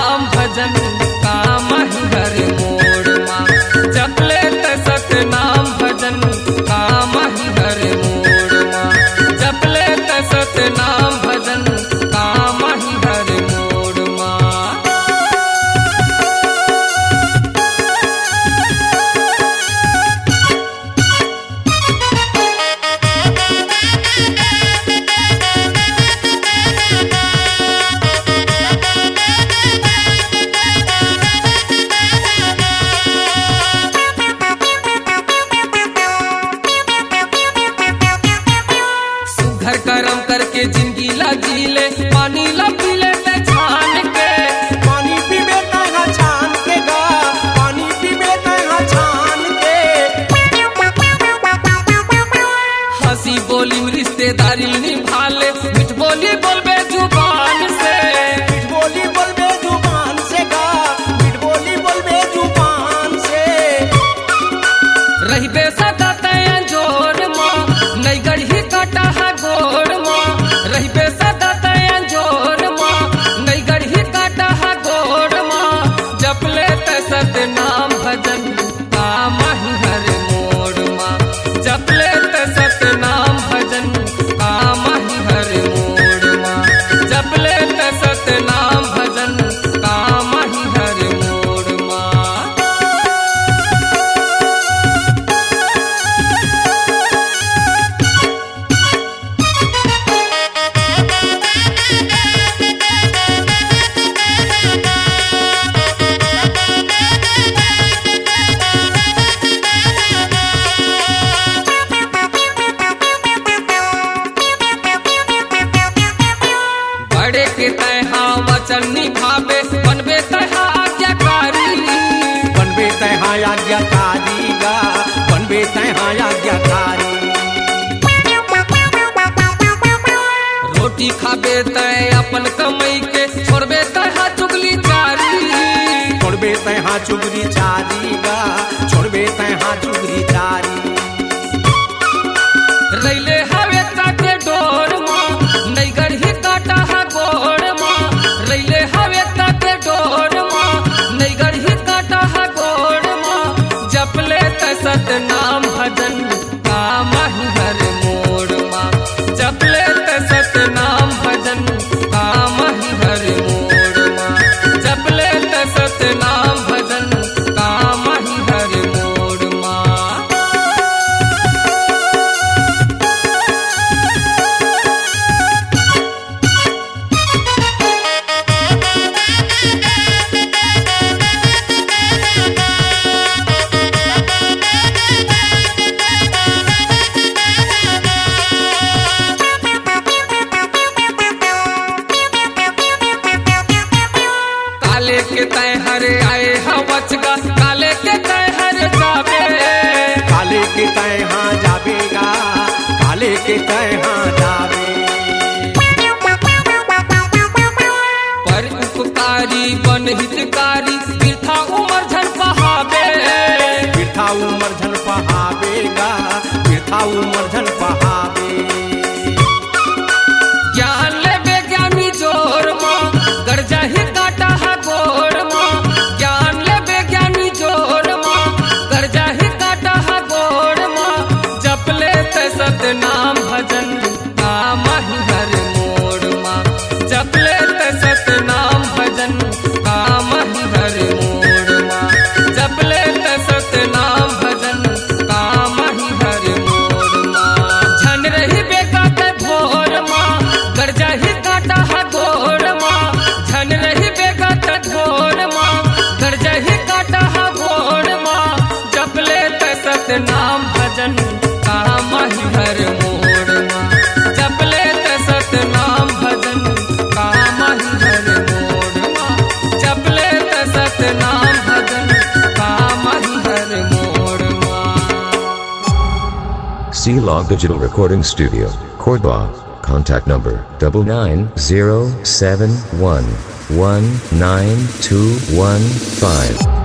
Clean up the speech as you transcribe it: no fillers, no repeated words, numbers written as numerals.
नाम भजन काम ही हर मोड़ माँ। जपले त सतनाम भजन काम ही हर मोड़ माँ। जपले त सतनाम भजन काम ही हर मोड़ माँ। घर करम करके जिंदगी ला जीले पानी ला पीले ते छान के। पानी पीबे तहाँ छान के गा, पानी पीबे तहाँ छान के। हंसी बोली में रिश्तेदारी निभाले मिठ बोली बोलबे जुबान से। मिठ बोली बोलबे जुबान से गा, मिठ बोली बोलबे जुबान से। रहिबे सदा तय जोर माँ नहीं गढ़ी काटा है गोड़ माँ। रहिबे सदा तय जोर माँ नहीं गढ़ी काटा है गोड़ माँ। जपले त सतनाम भजन काम ही हर मोड़ माँ। जपले त सतनाम भजन काम ही हर मोड़ माँ। जपले त सतनाम भजन काम ही हर मोड़ माँ। बड़े के तहा वचन निभावे बनबे तहा आज्ञाकारी। बनबे तहाँ आज्ञाकारी गा, बनबे तहाँ आज्ञाकारी। रोटी खाबे तय अपन कमाई के छोड़बे तहा चुगली चारी। छोड़बे तहाँ चुगली चारी गा, छोड़बे तहाँ चुगली चारी। रैले हवे ताके डोर माँ नहीं गढ़ी काटा है गोड़ माँ। रैले हवे ताके डोर माँ नहीं गढ़ी काटा है गोड़ माँ। जपले त सतनाम भजन काम ही हर मोड़ माँ। जपले त सतनाम भजन काम ही हर मोड़ माँ। जपले त सतनाम भजन काम ही हर मोड़ माँ। काले के तय हर आए हवचगा काले के तय हर जाबे। काले के तहाँ जाबेगा, काले के तहाँ जाबे। पर उपकारी बन हितकारी वृथा उमर झन पहावे। वृथा उमर झन पहावेगा, वृथा उमर झन पहावे। ज्ञान लेबे ज्ञानी जोर माँ गर्जा ही काटा है गोड़ माँ। ज्ञान लेबे ज्ञानी जोर माँ गर्जा ही काटा है गोड़ माँ। जपले त सतनाम भजन काम ही हर मोड़ माँ। जपले त सतनाम भजन काम ही हर मोड़ माँ। जपले त सतनाम भजन काम ही हर मोड़ माँ। झन रही बेका ते भोर माँ गर्जा ही काटा है गोड़ माँ। झन रही बेका ते भोर माँ गर्जा ही काटा है गोड़ माँ। जपले त सतनाम भजन काम ही हर मोड़ माँ। जपले त सतनाम भजन काम ही हर मोड़ माँ। जपले त सतनाम भजन काम ही हर मोड़ माँ। C-Log Digital Recording Studio, Cordoba. Contact number 99071192115.